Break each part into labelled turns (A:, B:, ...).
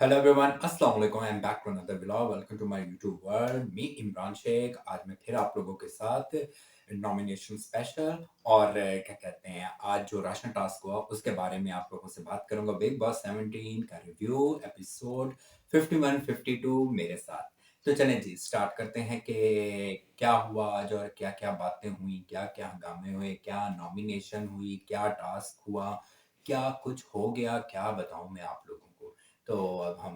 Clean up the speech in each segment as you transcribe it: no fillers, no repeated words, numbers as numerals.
A: Hello everyone, अस्सलाम वालेकुम। I am back to another vlog. Welcome to my YouTube world. Me Imran Shaikh. आज मैं फिर आप लोगों के साथ नॉमिनेशन स्पेशल और क्या कहते हैं, आज जो राशन टास्क हुआ उसके बारे में आप लोगों से बात करूंगा। बिग बॉस 17 का रिव्यू एपिसोड 51 52 मेरे साथ। तो चलें जी, स्टार्ट करते हैं कि क्या हुआ आज और क्या क्या बातें हुई, क्या क्या हंगामे हुए, क्या नॉमिनेशन हुई, क्या टास्क हुआ, क्या कुछ हो गया, क्या बताऊं मैं आप लोगों को। तो अब हम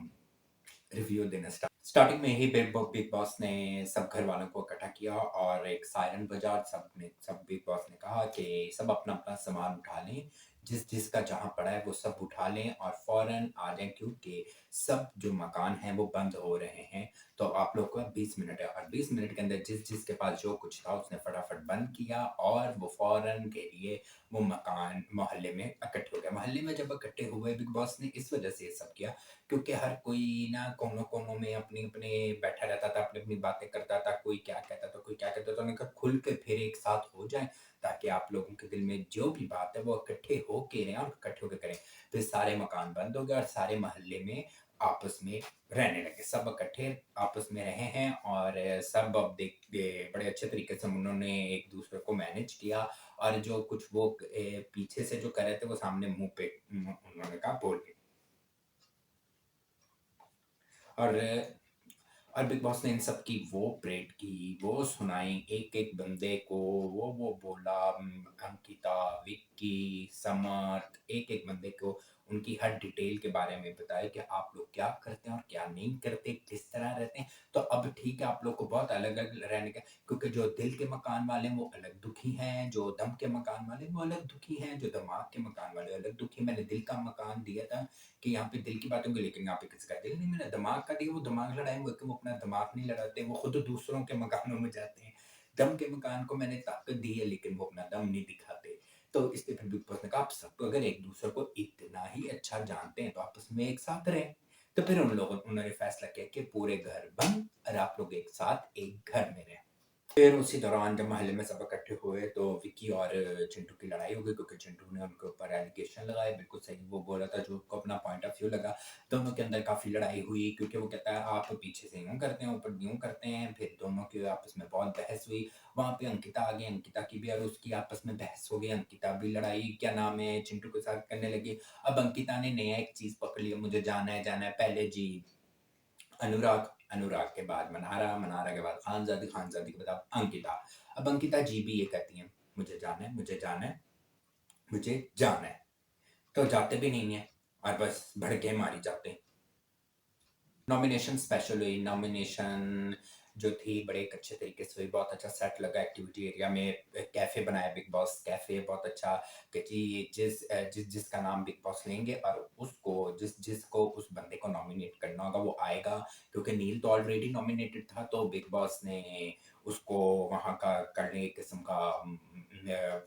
A: रिव्यू देना स्टार्टिंग में ही बिग बॉस ने सब घर वालों को इकट्ठा किया और एक सायरन बजा। सब बिग बॉस ने कहा कि सब अपना अपना सामान उठा लें, जिस जिसका जहां पड़ा है वो सब उठा लें और फौरन आ जाएं, क्योंकि सब जो मकान हैं वो बंद हो रहे हैं। तो आप लोग को 20 मिनट है और 20 मिनट के अंदर जिस जिसके पास जो कुछ था उसने फटाफट बंद किया और वो फौरन के लिए वो मकान मोहल्ले में इकट्ठे हो गया। मोहल्ले में जब इकट्ठे हुए बिग बॉस ने इस वजह से ये सब किया क्योंकि हर कोई ना कोनों-कोनों में अपने-अपने बैठा रहता था, अपनी-अपनी बातें करता था, कोई क्या कहता था, कोई क्या कहता था। उन्होंने कहा खुल के फिर एक साथ हो जाएँ, ताकि आप लोगों के दिल में जो भी बात है वो इकट्ठे होके रहें और इकट्ठे होके करें। फिर सारे मकान बंद हो गए और सारे मोहल्ले में आपस में रहने लगे। सब इकट्ठे आपस में रहे हैं और सब अब बड़े अच्छे तरीके से उन्होंने एक-दूसरे को मैनेज किया और जो कुछ वो पीछे से जो कर रहे थे वो सामने मुँह पे उन्होंने कहा बोल के। और बिग बॉस ने इन सब की वो परेड की, वो सुनाई एक-एक बंदे को, वो बोला। अंकिता, विक्की, समर्थ, एक-एक बंदे को उनकी हर डिटेल के बारे में बताया कि आप लोग क्या करते हैं और क्या नहीं करते, किस तरह रहते हैं। तो अब ठीक है, आप लोग को बहुत अलग-अलग रहने का, क्योंकि जो दिल के मकान वाले हैं वो अलग दुखी हैं, जो दम के मकान वाले हैं वो अलग दुखी हैं, जो दिमाग के मकान वाले अलग दुखी हैं। मैंने दिल का मकान दिया था कि यहाँ पे दिल की बात होंगी, लेकिन यहाँ पे किसी का दिल नहीं मिला। दिमाग का दिया, वो दिमाग लड़ाएँगे कि वो अपना दिमाग नहीं लड़ाते, वो खुद दूसरों के मकानों में जाते हैं। दम के मकान को मैंने ताकत दी है, लेकिन वो अपना दम नहीं दिखाते। तो इसलिए फिर बिग बॉस ने कहा आप सब अगर एक-दूसरे को इतना ही अच्छा जानते हैं तो आपस में एक साथ रहें। तो फिर उन्होंने फैसला किया कि पूरे घर बंद और आप लोग एक साथ एक घर में रहें। फिर उसी दौरान जब मोहल्ले में सब इकट्ठे हुए तो विक्की और चिंटू की लड़ाई हो गई, क्योंकि चिंटू ने उनके ऊपर एलिगेशन लगाए। बिल्कुल सही वो बोला था जो उसको अपना पॉइंट ऑफ व्यू लगा। दोनों के अंदर काफ़ी लड़ाई हुई, क्योंकि वो कहता है आप पीछे से यूँ करते हैं, ऊपर यूँ करते हैं। फिर दोनों की आपस में बहुत बहस हुई। वहाँ पे अंकिता आ गई, अंकिता की भी और उसकी आपस में बहस हो गई। अंकिता भी लड़ाई क्या नाम है चिंटू के साथ करने लगी। अब अंकिता ने नया एक चीज़ पकड़ लिया, मुझे जाना है पहले जी अनुराग, अनुराग के बाद मनारा, मनारा के बाद खानज़ादी, खानज़ादी के बाद अब अंकिता। अब अंकिता जी भी ये कहती हैं, मुझे जाना है, मुझे जाना है, मुझे जाना है। तो जाते भी नहीं हैं और बस भड़के मारी जाते हैं। नॉमिनेशन स्पेशल हुई। नॉमिनेशन जो थी बड़े एक अच्छे तरीके से हुई, बहुत अच्छा सेट लगा। एक्टिविटी एरिया में कैफ़े बनाया बिग बॉस, कैफ़े बहुत अच्छा कि जी जिसका नाम बिग बॉस लेंगे और उसको जिसको उस बंदे को नॉमिनेट करना होगा वो आएगा, क्योंकि नील तो ऑलरेडी नॉमिनेटेड था। तो बिग बॉस ने उसको वहाँ का करने एक किस्म का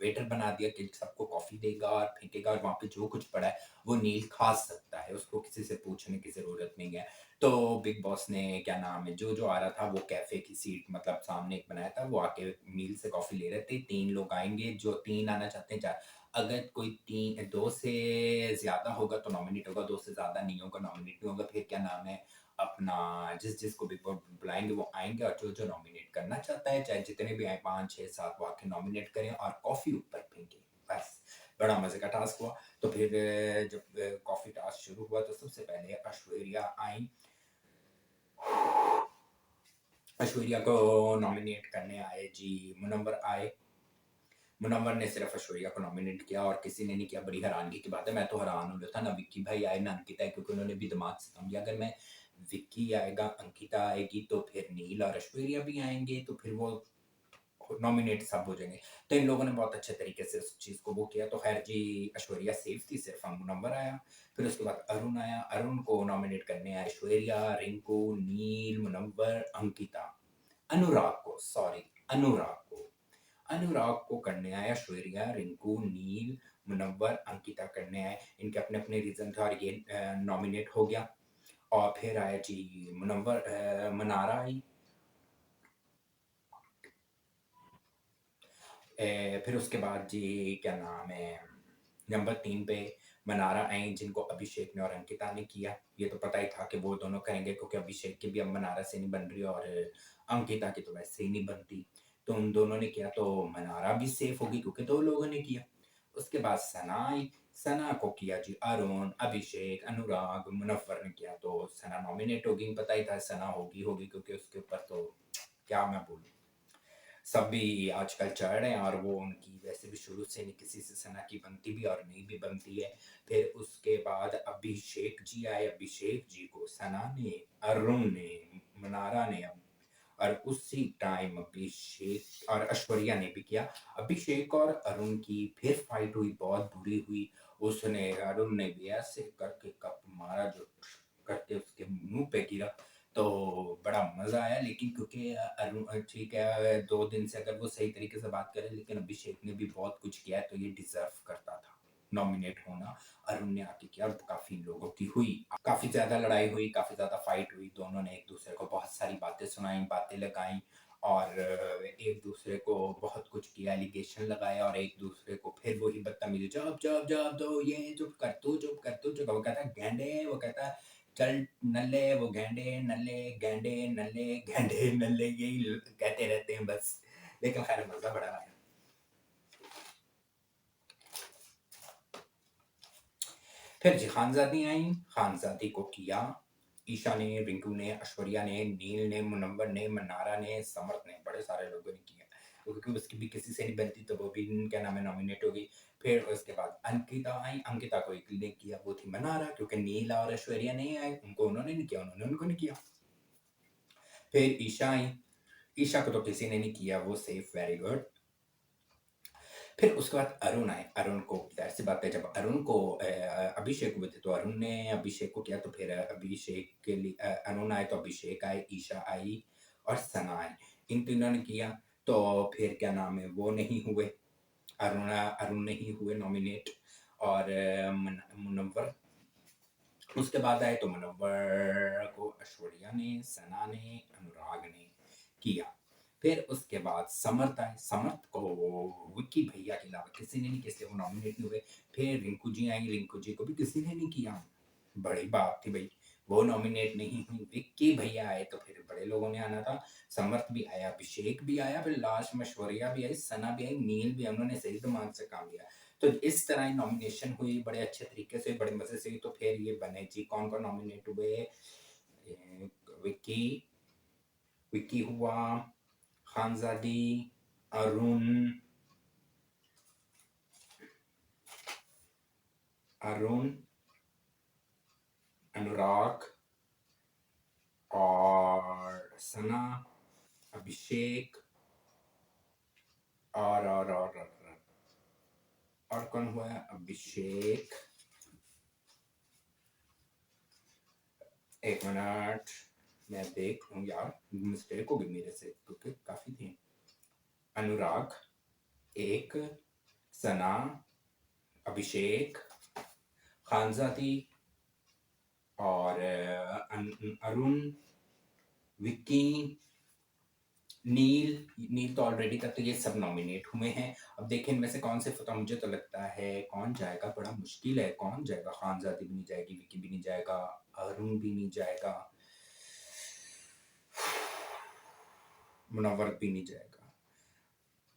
A: वेटर बना दिया कि सबको कॉफ़ी देगा और फेंकेगा और वहाँ पे जो कुछ पड़ा है वो नील खा सकता है, उसको किसी से पूछने की ज़रूरत नहीं है। तो बिग बॉस ने क्या नाम है, जो आ रहा था वो कैफ़े की सीट मतलब सामने एक बनाया था, वो आके मील से कॉफ़ी ले रहे थे। 3 लोग आएँगे, जो 3 आना चाहते हैं 4। अगर कोई 2 से ज़्यादा होगा तो नॉमिनेट होगा, 2 से ज़्यादा नहीं होगा, नॉमिनेट नहीं होगा। फिर क्या नाम है, अपना जिसको बिग बॉस बुलाएँगे वो आएँगे और जो नॉमिनेट करना चाहता है, चाहे जितने भी आएँ 5, 6, 7 वो आके नॉमिनेट करें और कॉफ़ी ऊपर फेंकें, बस। बड़ा मज़े का टास्क हुआ। तो फिर जब कॉफ़ी टास्क शुरू हुआ तो सबसे पहले ऐश्वर्या आईं। ऐश्वर्या को नॉमिनेट करने आए जी मुनव्वर आए। मुनव्वर ने सिर्फ़ ऐश्वर्या को नॉमिनेट किया और किसी ने नहीं किया। बड़ी हैरानगी की बात है, मैं तो हैरान हो रहा था, ना विक्की भाई आए, ना अंकिता आई, क्योंकि उन्होंने भी दिमाग से काम लिया। अगर मैं विक्की आएगा, अंकिता आएगी तो फिर नील और ऐश्वर्या भी आएँगे, तो फिर वो नॉमिनेट सब हो जाएँगे। तो इन लोगों ने बहुत अच्छे तरीके से उस चीज़ को वो किया। तो ख़ैर जी ऐश्वर्या सेफ थी, सिर्फ़ मुनव्वर आया। फिर उसके बाद अरुण आया। अरुण को नॉमिनेट करने आए ऐश्वर्या, रिंकू, नील, मुनव्वर, अंकिता। अनुराग को, सॉरी, अनुराग को। अनुराग को करने आया ऐश्वर्या, रिंकू, नील, मुनव्वर, अंकिता करने आए। इनके अपने-अपने रीज़न थे और ये नॉमिनेट हो गया। और फिर आया जी मनारा आई। फिर उसके बाद जी क्या नाम है, नंबर 3 पे मनारा आई जिनको अभिषेक ने और अंकिता ने किया। ये तो पता ही था कि वो दोनों करेंगे क्योंकि अभिषेक की भी अब मनारा से नहीं बन रही और अंकिता की तो वैसे ही नहीं बनती। तो उन दोनों ने किया तो मनारा भी सेफ होगी क्योंकि 2 लोगों ने किया। उसके बाद सना आई, सना को किया जी अरुण, अभिषेक, अनुराग, मुनव्वर ने किया तो सना नॉमिनेट हो गई। पता ही था सना होगी क्योंकि उसके ऊपर तो क्या मैं बोलूँ। सब भी आजकल चढ़ रहे हैं और वो उनकी वैसे भी शुरू से नहीं किसी से सना की बनती भी और नहीं भी बनती है। फिर उसके बाद अभिषेक जी आए, अभिषेक जी को सना ने, अरुण ने, मनारा ने और उसी टाइम अभिषेक और ऐश्वर्या ने भी किया। अभिषेक और अरुण की फिर फाइट हुई, बहुत बुरी हुई। उसने अरुण ने भी ऐसे करके कप मारा जो करके उसके मुंह पे गिरा। तो बड़ा मजा आया लेकिन क्योंकि अरुण ठीक है 2 दिन से अगर वो सही तरीके से बात करे लेकिन अभिषेक ने भी बहुत कुछ किया है तो ये डिजर्व करता था नॉमिनेट होना। अरुण ने आके किया और काफी लोगों की हुई, काफी ज्यादा लड़ाई हुई, काफी ज्यादा फाइट हुई। दोनों ने एक दूसरे को बहुत सारी बातें सुनाई, बातें लगाई और एक दूसरे को बहुत कुछ किया, एलिगेशन लगाए और एक दूसरे को फिर वही बदतमीजी जब जब जब दो ये चुप कर तू चुप। वो कहता गेंडे, वो कहता चल नल्ले, वो गेंडे नल्ले गेंडे नल्ले गेंडे नल्ले यही कहते रहते हैं बस। लेकिन खैर मजा बड़ा आया। फिर जी खानजादी आई, खानजादी को किया ईशा ने, रिंकू ने, ऐश्वर्या ने, नील ने, मुनव्वर ने, मनारा ने, समर्थ ने, बड़े सारे लोगों ने किया क्योंकि उसकी भी किसी से नहीं बनती तो वो भी क्या नाम है नॉमिनेट हो गई। फिर उसके बाद अंकिता आई, अंकिता को एक ने किया वो थी मनारा क्योंकि नील और ऐश्वर्या नहीं आए, उनको उन्होंने नहीं किया, उन्होंने उनको नहीं किया। फिर ईशा आई, ईशा को तो किसी ने नहीं किया, वो सेफ, वेरी गुड। फिर उसके बाद अरुण आए, अरुण को ज़ाहिर सी बात है जब अरुण को अभिषेक हुए थे तो अरुण ने अभिषेक को किया तो फिर अभिषेक के लिए अरुण आए तो अभिषेक आए, ईशा आई और सना आई। इन तीनों ने किया तो फिर क्या नाम है वो नहीं हुए, अरुण अरुण नहीं हुए नॉमिनेट और मुनव्वर उसके बाद आए तो मुनव्वर को ऐश्वर्या ने, सना ने, अनुराग ने किया। फिर उसके बाद समर्थ आए, समर्थ को विक्की भैया के अलावा किसी ने नहीं किया इसलिए वो नॉमिनेट नहीं हुए। फिर रिंकू जी आई, रिंकू जी को भी किसी ने नहीं किया, बड़ी बात थी भाई, वो नॉमिनेट नहीं हुई। विक्की भैया आए तो फिर बड़े लोगों ने आना था, समर्थ भी आया, अभिषेक भी आया, फिर लास्ट में ऐश्वर्या भी आई, सना भी आई, नील भी, उन्होंने सही दिमाग से काम लिया। तो इस तरह नॉमिनेशन हुई बड़े अच्छे तरीके से, बड़े मजे से हुई। तो फिर ये बने जी कौन कौन नॉमिनेट हुए, विक्की, विक्की हुआ, खानजादी, अरुण, अरुण, अनुराग और सना, अभिषेक और कौन हुआ है, अभिषेक, एक मिनट मैं देख लूं यार, मिस्टेक होगी मेरे से क्योंकि काफी थे। अनुराग एक, सना, अभिषेक, खानजादी और अरुण, विक्की, नील, नील तो ऑलरेडी तक तो ये सब नॉमिनेट हुए हैं। अब देखें इनमें से कौन से फतह, मुझे तो लगता है कौन जाएगा, बड़ा मुश्किल है कौन जाएगा। खानजादी भी नहीं जाएगी, विक्की भी नहीं जाएगा, अरुण भी नहीं जाएगा, मुनव्वर भी नहीं जाएगा।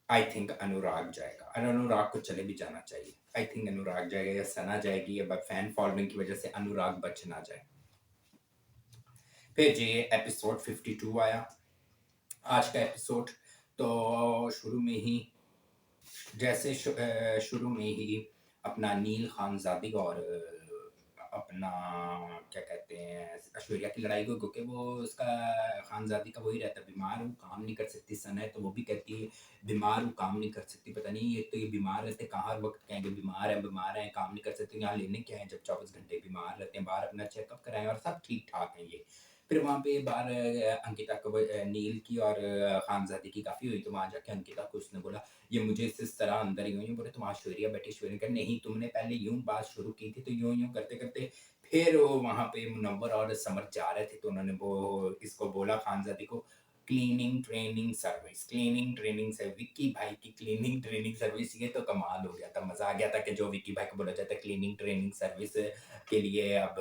A: आई थिंक अनुराग जाएगा और अनुराग को चले भी जाना चाहिए। आई थिंक अनुराग जाएगा या सना जाएगी, या फैन फॉलोइंग की वजह से अनुराग बच ना जाए। फिर जी एपिसोड 52 आया, आज का एपिसोड। तो शुरू में ही जैसे शुरू में ही अपना नील खानजादी और अपना क्या कहते हैं ऐश्वर्या की लड़ाई को, क्योंकि वो उसका खानजादी का वही रहता है, बीमार हूँ काम नहीं कर सकती। सन है तो वो भी कहती है बीमार हूँ काम नहीं कर सकती, पता नहीं ये तो ये बीमार रहते कहाँ, हर वक्त कहेंगे बीमार है काम नहीं कर सकते, यहाँ लेने क्या है जब 24 घंटे बीमार रहते हैं, बाहर अपना चेकअप कराएं और सब ठीक ठाक है ये। फिर वहाँ पे बाहर अंकिता को नील की और खानजादी की काफ़ी हुई तो वहाँ जाके अंकिता को उसने बोला ये मुझे इस तरह अंदर यूं ही बोले, तुम ऐश्वर्या बैठी, ऐश्वर्या कर नहीं तुमने पहले यूं बात शुरू की थी, तो यूं यूं करते करते फिर वो वहाँ पे मुनव्वर और समर जा रहे थे तो उन्होंने वो इसको बोला खानजादी को क्लीनिंग ट्रेनिंग से विक्की भाई की क्लीनिंग ट्रेनिंग सर्विस, ये तो कमाल हो गया था, मजा आ गया था कि जो विक्की भाई को बोला जाता है क्लीनिंग ट्रेनिंग सर्विस के लिए अब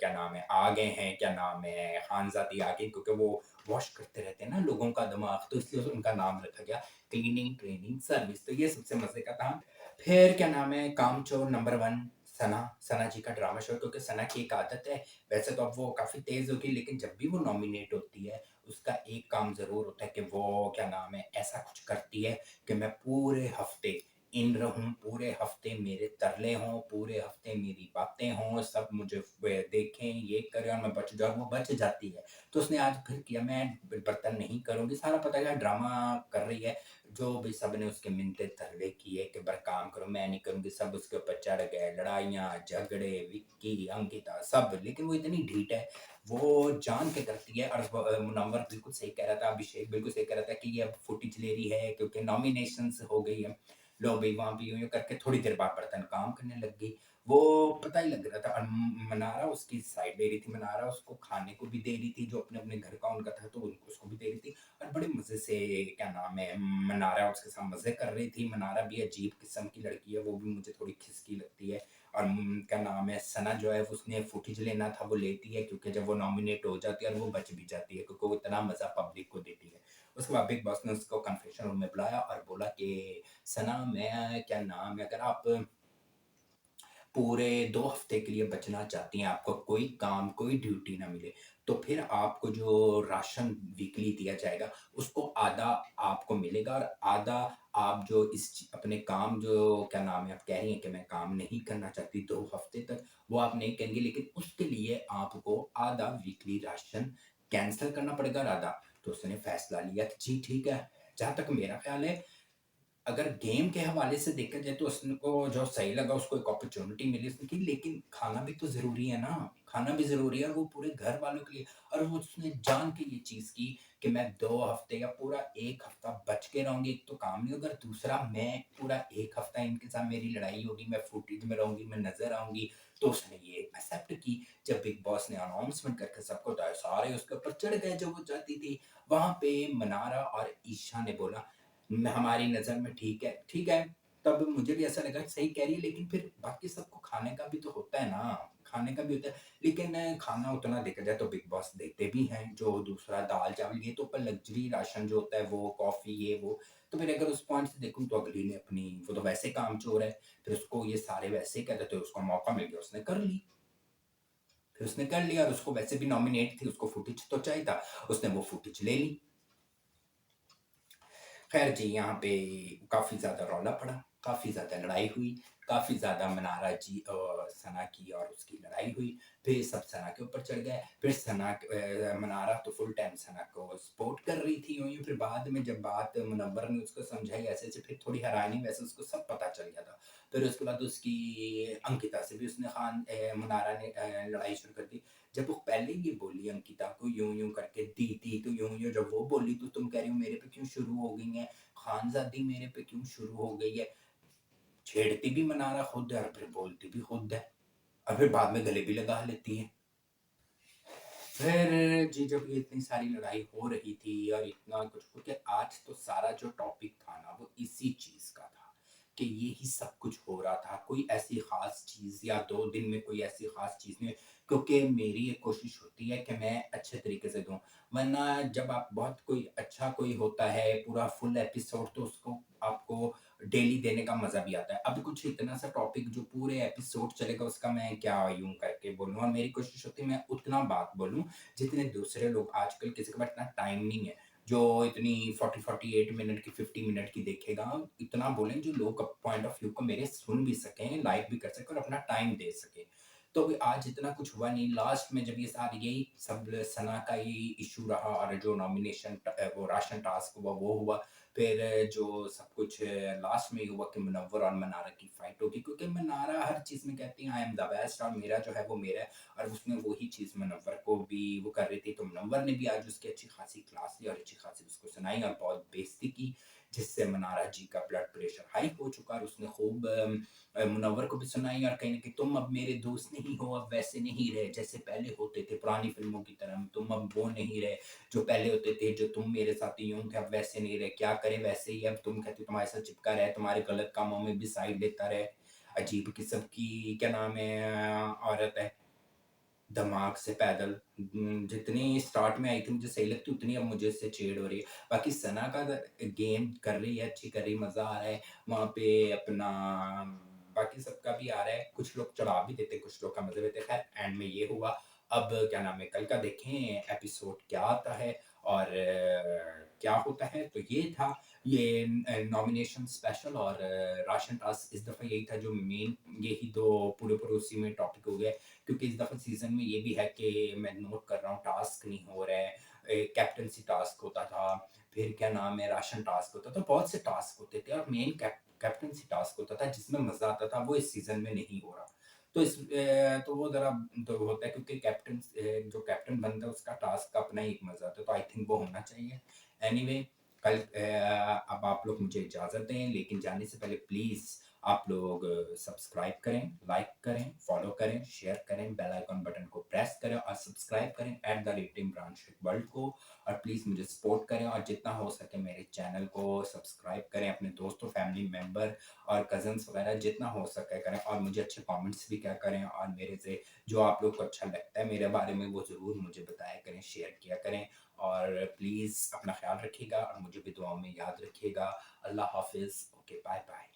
A: क्या नाम है आ गए हैं, क्या नाम है खानजादी आ गए, क्योंकि वो वॉश करते रहते हैं ना लोगों का दिमाग, तो इसलिए उनका नाम रखा गया क्लीनिंग ट्रेनिंग सर्विस। तो ये सबसे मजे का था। फिर क्या नाम है कामचोर नंबर वन, सना, सना जी का ड्रामा शो, क्योंकि सना की एक आदत है, वैसे तो अब वो काफी तेज होगी, लेकिन जब भी वो नॉमिनेट होती है उसका एक काम जरूर होता है कि वो क्या नाम है ऐसा कुछ करती है कि मैं पूरे हफ्ते इन रहूं, पूरे हफ्ते मेरे तरले हों, पूरे हफ्ते मेरी बातें हों, सब मुझे देखें, ये करें और मैं बच जाऊं, वो बच जाती है। तो उसने आज फिर किया, मैं बर्तन नहीं करूंगी, सारा पता है ड्रामा कर रही है, जो भी सब ने उसके मिन्नते तरले किए कि बर काम करो, मैं नहीं करूंगी, सब उसके ऊपर चढ़ गए, लड़ाइयाँ झगड़े, विक्की अंकिता सब, लेकिन वो इतनी ढीठ है, वो जान के करती है। और मुनव्वर बिल्कुल सही कह रहा था, अभिषेक बिल्कुल सही कह रहा था कि ये अब फुटेज ले रही है क्योंकि नॉमिनेशंस हो गई है, लो भाई वहां भी यूं करके थोड़ी देर बाद बर्तन काम करने लग गई, वो पता ही लग रहा था। और मनारा उसकी साइड ले रही थी, मनारा उसको खाने को भी दे रही थी, जो अपने अपने घर का उनका था तो उनको उसको भी दे रही थी, और बड़े मजे से क्या नाम है मनारा उसके साथ मजे कर रही थी। मनारा भी अजीब किस्म की लड़की है, वो भी मुझे थोड़ी खिसकी लगती है। और क्या नाम है सना जो है उसने फुटेज लेना था वो लेती है, क्योंकि जब वो नॉमिनेट हो जाती है और वो बच भी जाती है, क्योंकि वो इतना मजा पब्लिक को देती है। उसके बाद बिग बॉस ने उसको कन्फेशन रूम में बुलाया और बोला कि सना मैं क्या नाम है अगर आप पूरे 2 हफ्ते के लिए बचना चाहती हैं, आपको कोई काम, कोई ड्यूटी ना मिले, तो फिर आपको जो राशन वीकली दिया जाएगा, उसको आधा आपको मिलेगा और आधा आप जो अपने काम जो क्या नाम है, आप कह रही हैं कि मैं काम नहीं करना चाहती 2 हफ्ते तक, वो आप नहीं करेंगी, लेकिन उसके लिए आपको आधा वीकली राशन कैंसल करना पड़ेगा और आधा। तो उसने फैसला लिया कि जी ठीक है। जहाँ तक मेरा ख्याल है, अगर गेम के हवाले से देखा जाए तो उसको जो सही लगा, उसको एक अपॉर्चुनिटी मिली उसने की, लेकिन खाना भी तो ज़रूरी है ना, खाना भी ज़रूरी है और वो पूरे घर वालों के लिए। और वो उसने जान के ये चीज़ की कि मैं 2 हफ्ते या पूरा 1 हफ्ता बच के रहूँगी, एक तो काम नहीं होगा, दूसरा मैं पूरा 1 हफ्ता इनके साथ मेरी लड़ाई होगी, मैं फुटेज में रहूँगी, मैं नज़र आऊँगी। तो उसने ये एक्सेप्ट की। जब बिग बॉस ने अनाउंसमेंट करके सबको बताया, सारे उसके ऊपर चढ़ गए जो वो चाहती थी। वहाँ पे मनारा और ईशा ने बोला हमारी नज़र में ठीक है, ठीक है। तब मुझे भी ऐसा लगा कि सही कह रही है, लेकिन फिर बाकी सबको खाने का भी तो होता है ना, खाने का भी होता है। लेकिन खाना उतना देखा जाए तो बिग बॉस देते भी हैं, जो दूसरा दाल-चावल ये तो ऊपर लग्ज़री राशन जो होता है वो कॉफ़ी ये वो। तो फिर अगर उस पॉइंट से देखूँ तो अगली ने अपनी वो तो वैसे कामचोर है, फिर उसको ये सारे वैसे ही कहते थे, उसको मौका मिल गया उसने कर ली। फिर उसने कर लिया और उसको वैसे भी नॉमिनेट थी, उसको फुटेज तो चाहिए था, उसने वो फुटेज ले ली। खैर जी, यहाँ पे काफ़ी ज़्यादा रौला पड़ा, काफ़ी ज़्यादा लड़ाई हुई, काफ़ी ज़्यादा मनारा जी सना की और उसकी लड़ाई हुई। फिर सब सना के ऊपर चढ़ गए, फिर मनारा तो फुल टाइम सना को सपोर्ट कर रही थी यूँ ही, फिर बाद में जब बात मुनव्वर ने उसको समझाई ऐसे-ऐसे, फिर थोड़ी हैरानी, वैसे उसको सब पता चल गया था। फिर उसके बाद उसकी अंकिता से भी उसने मनारा ने लड़ाई शुरू कर दी। जब वो पहले ये बोली अंकिता को यूँ-यूँ करके दीदी तो यूँ-यूँ, जब वो बोली तो तुम कह रही हो मेरे पे क्यों शुरू हो गई हैं, खानज़ादी मेरे पे क्यों शुरू हो गई है। छेड़ती भी मनारा खुद है और फिर बोलती भी खुद है और फिर बाद में गले भी लगा लेती है। फिर जी जब ये इतनी सारी लड़ाई हो रही थी और इतना कुछ, क्योंकि आज तो सारा जो टॉपिक था ना वो इसी चीज़ का था कि ये ही सब कुछ हो रहा था। कोई ऐसी ख़ास चीज़ या 2 दिन में कोई ऐसी ख़ास चीज़ नहीं, क्योंकि मेरी ये कोशिश होती है कि मैं अच्छे तरीके से दूँ। वरना जब आप बहुत कोई अच्छा कोई होता है पूरा फुल एपिसोड, तो उसको आपको डेली देने का मज़ा भी आता है। अब कुछ इतना सा टॉपिक जो पूरे एपिसोड चलेगा उसका मैं क्या यूँ करके बोलूँ, और मेरी कोशिश होती है मैं उतना बात बोलूँ जितने दूसरे लोग, आजकल किसी के पास इतना टाइम नहीं है जो इतनी 40-48 मिनट की 50 मिनट की देखेगा। इतना बोलें जो लोग पॉइंट ऑफ व्यू को मेरे सुन भी सकें, लाइक भी कर सकें और अपना टाइम दे सकें। तो अभी आज इतना कुछ हुआ नहीं, लास्ट में जब ये सारी यही सब सना का ही इशू रहा और जो नॉमिनेशन वो राशन टास्क हुआ वो हुआ। फिर जो सब कुछ लास्ट में ये हुआ कि मुनव्वर और मनारा की फाइट होगी, क्योंकि मनारा हर चीज़ में कहती है आई एम द बेस्ट और मेरा जो है वो मेरा है, और उसने वही चीज़ मुनव्वर को भी वो कर रही थी। तो मुनव्वर ने भी आज उसकी अच्छी खासी क्लास ली और अच्छी खासी उसको सुनाई और बहुत बेइज्जती की जिससे मनारा जी का ब्लड प्रेशर हाई हो चुका और उसने खूब मुनव्वर को भी सुनाई और कहीं न कहीं तुम अब मेरे दोस्त नहीं हो, अब वैसे नहीं रहे जैसे पहले होते थे पुरानी फ़िल्मों की तरह, तुम अब वो नहीं रहे जो पहले होते थे, जो तुम मेरे साथ यूँ थे अब वैसे नहीं रहे, क्या करें वैसे ही अब तुम कहते हो तुम्हारे साथ चिपका रहे, तुम्हारे गलत कामों में भी साइड लेता रहे। अजीब किस्म की क्या नाम है औरत है। दिमाग से पैदल जितनी स्टार्ट में आई थी मुझे सही लगती उतनी अब मुझे इससे चिढ़ हो रही है। बाकी सना का गेम कर रही है, अच्छी कर रही है, मज़ा आ रहा है। वहाँ पे अपना बाकी सबका भी आ रहा है। कुछ लोग चढ़ा भी देते हैं, कुछ लोग का मज़े लेते हैं। ख़ैर एंड में ये हुआ। अब क्या नाम है, कल का देखें एपिसोड क्या आता है और क्या होता है। तो ये था ये नॉमिनेशन स्पेशल और राशन टास्क इस दफ़ा यही था जो मेन यही 2 पूरे-पूरे उसी में टॉपिक हो गए। क्योंकि इस दफ़ा सीज़न में ये भी है कि मैं नोट कर रहा हूँ टास्क नहीं हो रहे हैं। कैप्टेंसी टास्क होता था, फिर क्या नाम है राशन टास्क होता था, बहुत से टास्क होते थे और मेन कैप्टेंसी टास्क होता था जिसमें मज़ा आता था, वो इस सीज़न में नहीं हो रहा। तो तो वो ज़रा तो होता है क्योंकि जो कैप्टन बनता है उसका टास्क का अपना ही एक मज़ा आता है, तो आई थिंक वो होना चाहिए। एनीवे कल अब आप लोग मुझे इजाज़त दें, लेकिन जाने से पहले प्लीज़ आप लोग सब्सक्राइब करें, लाइक करें, फॉलो करें, शेयर करें, बेल आइकन बटन को प्रेस करें और सब्सक्राइब करें @इमरान शेख वर्ल्ड को और प्लीज़ मुझे सपोर्ट करें और जितना हो सके मेरे चैनल को सब्सक्राइब करें, अपने दोस्तों, फैमिली मेंबर और कज़िन्स वगैरह जितना हो सके करें और मुझे अच्छे कमेंट्स भी क्या करें और मेरे से जो आप लोग को अच्छा लगता है मेरे बारे में वो ज़रूर मुझे बताया करें, शेयर किया करें और प्लीज़ अपना ख़्याल रखिएगा और मुझे भी दुआओं में याद रखिएगा। अल्लाह हाफ़िज़। Okay, bye-bye.